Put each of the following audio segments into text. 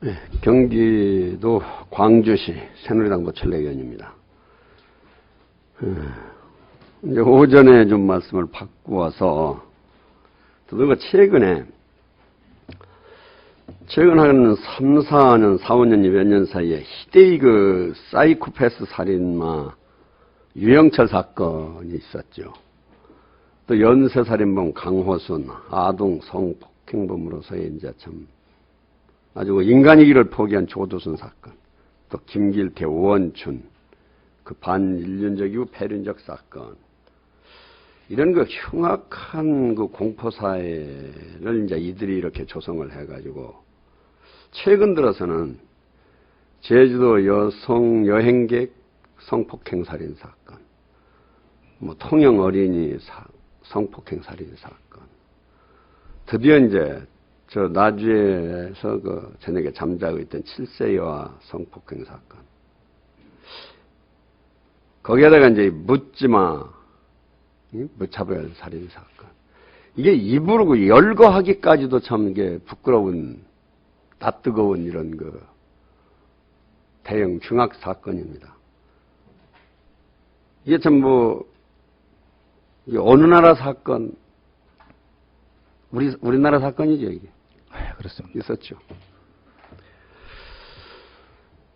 네, 경기도 광주시 새누리당 노철래 의원입니다. 이제 오전에 좀 말씀을 바꾸어서 더불어 최근 한 3, 4년, 4, 5년, 몇 년 사이에 희대의 그 사이코패스 살인마 유영철 사건이 있었죠. 또 연쇄살인범 강호순, 아동 성폭행범으로서의 이제 참 아주 인간이기를 포기한 조두순 사건, 또 김길태, 오원춘, 그 반인륜적이고 폐륜적 사건, 이런 그 흉악한 그 공포사회를 이제 이들이 이렇게 조성을 해가지고 최근 들어서는 제주도 여성 여행객 성폭행 살인 사건, 뭐 통영 어린이 성폭행 살인 사건, 드디어 이제 저 나주에서 그 저녁에 잠자고 있던 7세 여아 성폭행 사건, 거기에다가 이제 묻지마 무차별 살인 사건, 이게 입으로 열거하기까지도 참 이게 부끄러운 낯뜨거운 이런 그 대형 흉악 사건입니다. 이게 참 어느 나라 사건, 우리나라 사건이죠, 이게. 그렇습니다. 있었죠.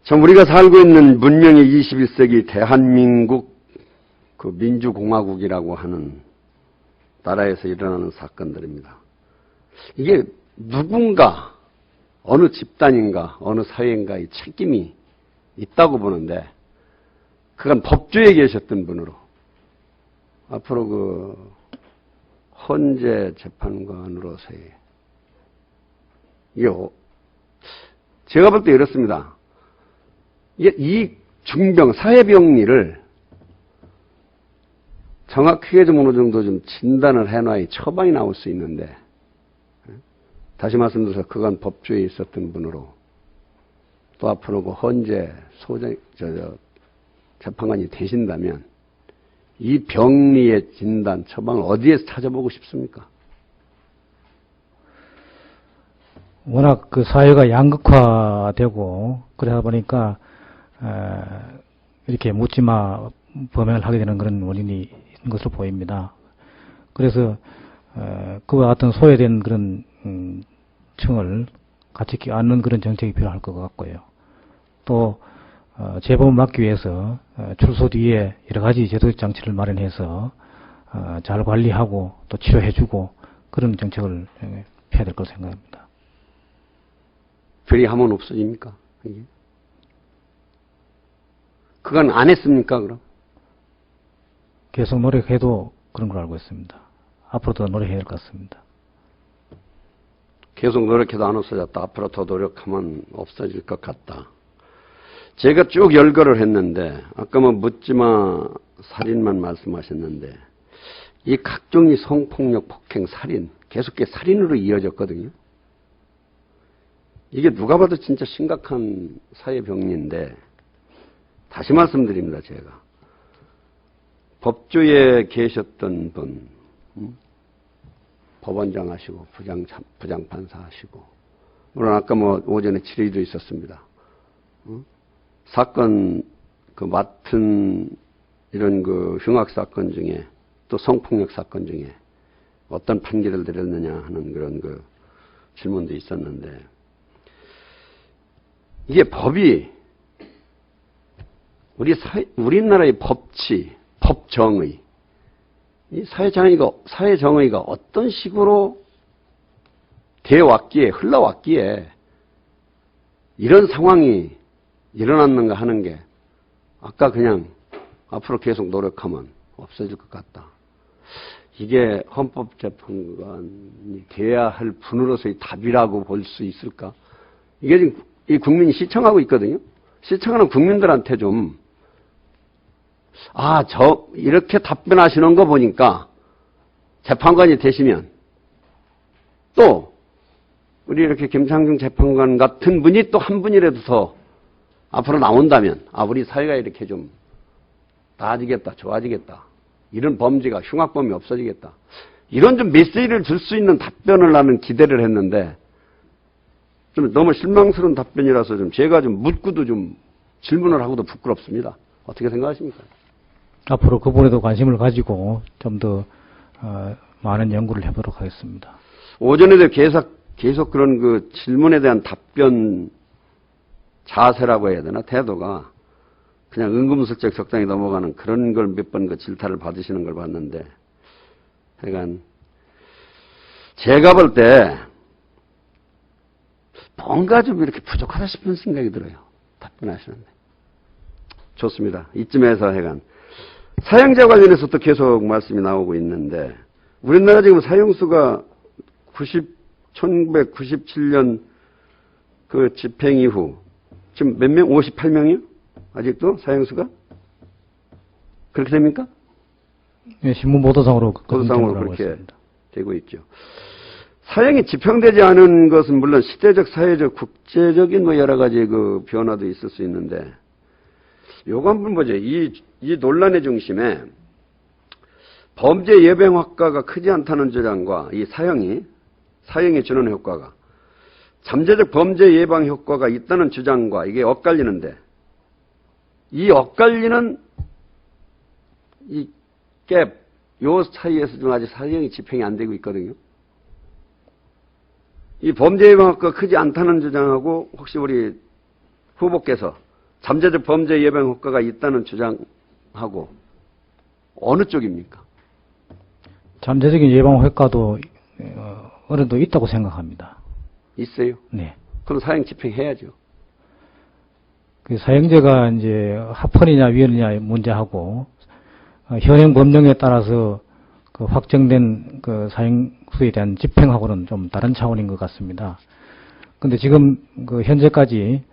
참 우리가 살고 있는 문명의 21세기 대한민국 그 민주공화국이라고 하는 나라에서 일어나는 사건들입니다. 이게 누군가, 어느 집단인가, 어느 사회인가의 책임이 있다고 보는데, 그건 법조에 계셨던 분으로 앞으로 그 헌재 재판관으로서의 이게 제가 볼 때 이렇습니다. 이 중병 사회병리를 정확하게 좀 어느 정도 좀 진단을 해놔야 처방이 나올 수 있는데, 다시 말씀드려서 그건 법조에 있었던 분으로 또 앞으로 그 헌재 재판관이 되신다면 이 병리의 진단, 처방을 어디에서 찾아보고 싶습니까? 워낙 그 사회가 양극화되고 그러다 보니까 이렇게 묻지마 범행을 하게 되는 그런 원인이 있는 것으로 보입니다. 그래서 그와 같은 소외된 그런 층을 같이 껴안는 그런 정책이 필요할 것 같고요. 또 재범을 막기 위해서 출소 뒤에 여러 가지 제도적 장치를 마련해서 잘 관리하고 또 치료해주고 그런 정책을 펴야 될 거라고 생각합니다. 별이 하면 없어집니까? 이게? 그건 안 했습니까, 그럼? 계속 노력해도 그런 걸 알고 있습니다. 앞으로도 노력해야 될 것 같습니다. 계속 노력해도 안 없어졌다. 앞으로 더 노력하면 없어질 것 같다. 제가 쭉 열거를 했는데, 아까 묻지마 살인만 말씀하셨는데, 이 각종의 성폭력, 폭행, 살인, 계속 살인으로 이어졌거든요. 이게 누가 봐도 진짜 심각한 사회병리인데, 다시 말씀드립니다, 제가. 법조에 계셨던 분, 법원장 하시고, 부장판사 하시고, 물론 아까 오전에 질의도 있었습니다. 사건, 맡은 이런 흉악사건 중에, 또 성폭력 사건 중에 어떤 판결을 내렸느냐 하는 그런 질문도 있었는데, 이게 법이 우리나라의 법치, 법정의, 이 사회정의가 어떤 식으로 흘러왔기에 이런 상황이 일어났는가 하는 게 아까 그냥 앞으로 계속 노력하면 없어질 것 같다. 이게 헌법재판관이 돼야 할 분으로서의 답이라고 볼 수 있을까? 이게 지금 이 국민이 시청하고 있거든요. 시청하는 국민들한테 좀, 이렇게 답변하시는 거 보니까 재판관이 되시면 또 우리 이렇게 김창중 재판관 같은 분이 또 한 분이라도 더 앞으로 나온다면, 우리 사회가 이렇게 좀 나아지겠다, 좋아지겠다. 이런 범죄가, 흉악범이 없어지겠다. 이런 좀 메시지를 줄 수 있는 답변을 나는 기대를 했는데, 좀 너무 실망스러운 답변이라서 좀 제가 좀 묻고도 좀 질문을 하고도 부끄럽습니다. 어떻게 생각하십니까? 앞으로 그 부분에도 관심을 가지고 좀 더 많은 연구를 해보도록 하겠습니다. 오전에도 계속 그런 그 질문에 대한 답변 자세라고 해야 되나? 태도가 그냥 은금슬쩍 적당히 넘어가는 그런 걸 몇 번 그 질타를 받으시는 걸 봤는데, 하여간 제가 볼 때 뭔가 좀 이렇게 부족하다 싶은 생각이 들어요. 답변하시는데. 좋습니다. 이쯤에서 하여간 사형제 관련해서 또 계속 말씀이 나오고 있는데, 우리나라 지금 사형수가 1997년 그 집행 이후 지금 몇 명? 58명이요? 아직도 사형수가? 그렇게 됩니까? 예, 신문 보도상으로 그렇게 있습니다. 되고 있죠. 사형이 집행되지 않은 것은 물론 시대적, 사회적, 국제적인 뭐 여러 가지 그 변화도 있을 수 있는데, 요거 한번 보죠. 이 논란의 중심에 범죄 예방 효과가 크지 않다는 주장과 이 사형이 주는 효과가 잠재적 범죄 예방 효과가 있다는 주장과 이게 엇갈리는데, 이 엇갈리는 이 갭, 요 사이에서 좀 아직 사형이 집행이 안 되고 있거든요. 이 범죄 예방 효과가 크지 않다는 주장하고 혹시 우리 후보께서 잠재적 범죄 예방 효과가 있다는 주장하고 어느 쪽입니까? 잠재적인 예방 효과도 어느 정도 있다고 생각합니다. 있어요? 네. 그럼 사형 집행해야죠. 그 사형제가 이제 합헌이냐 위헌이냐 문제하고 현행 법령에 따라서 그 확정된 그 사형수에 대한 집행하고는 좀 다른 차원인 것 같습니다. 근데 지금 그 현재까지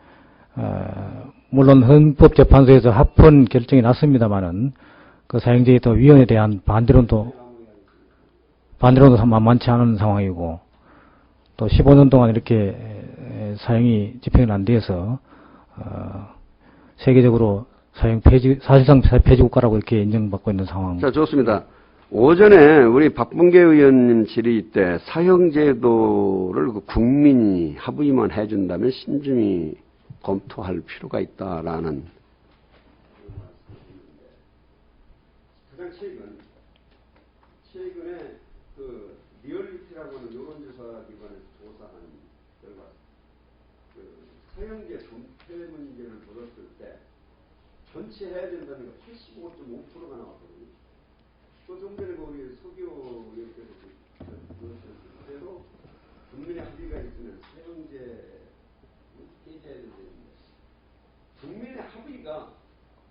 물론 헌법재판소에서 합헌 결정이 났습니다만은 그 사형제의 또 위헌에 대한 반대론도 만만치 않은 상황이고, 또 15년 동안 이렇게 사형이 집행이 안 돼서 세계적으로 사형 폐지, 사실상 폐지 국가라고 이렇게 인정받고 있는 상황. 자, 좋습니다. 오전에 우리 박범계 의원님 질의 때 사형제도를 그 국민이 합의만 해준다면 신중히 검토할 필요가 있다라는. 가장 최근에 그 리얼리티라고 하는 여론조사 기관에서 조사한 결과, 그 사형제 존폐 문제를 물었을 때 전체 해야 된다는 게 85.5%가 나왔거든요. 좀 전에 우리 서기호 의원께서 그대로 국민의 합의가 있으면 사형제 폐지해야 되는데, 국민의 합의가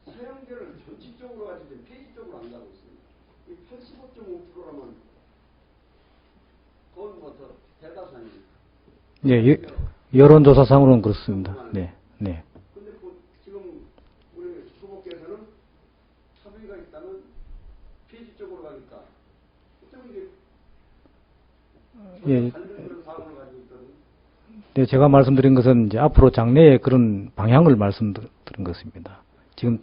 사형제를 전칙적으로 가지고 폐지 쪽으로 안 가고 있습니다. 이 85.5%라면 그건 뭐 더 대다수 아닙니까? 네, 여론조사상으로는 그렇습니다. 네, 네. 근데 지금 우리 후보께서는 합의가 있다면 폐지 쪽으로 가겠다. 좀 이게 예. 다른 그런 사업을 가지고 있거든요. 네, 제가 말씀드린 것은 이제 앞으로 장래의 그런 방향을 말씀드린 것입니다. 지금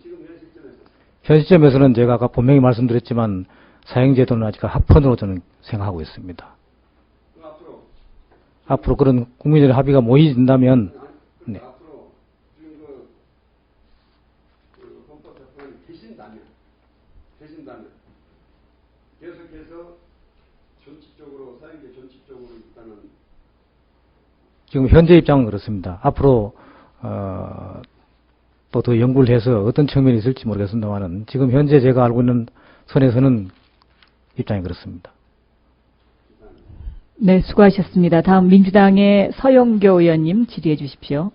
현 시점에서는 제가 아까 분명히 말씀드렸지만 사형제도는 아직 합헌으로 저는 생각하고 있습니다. 앞으로 그런 국민들의 합의가 모이진다면, 네. 앞으로 지금 그 헌법재판이 되신다면 계속해서 전칙적으로 사형제 전칙적으로 있다는. 지금 현재 입장은 그렇습니다. 앞으로 또 더 연구를 해서 어떤 측면이 있을지 모르겠습니다만은 지금 현재 제가 알고 있는 선에서는 입장이 그렇습니다. 네, 수고하셨습니다. 다음 민주당의 서영교 의원님 질의해 주십시오.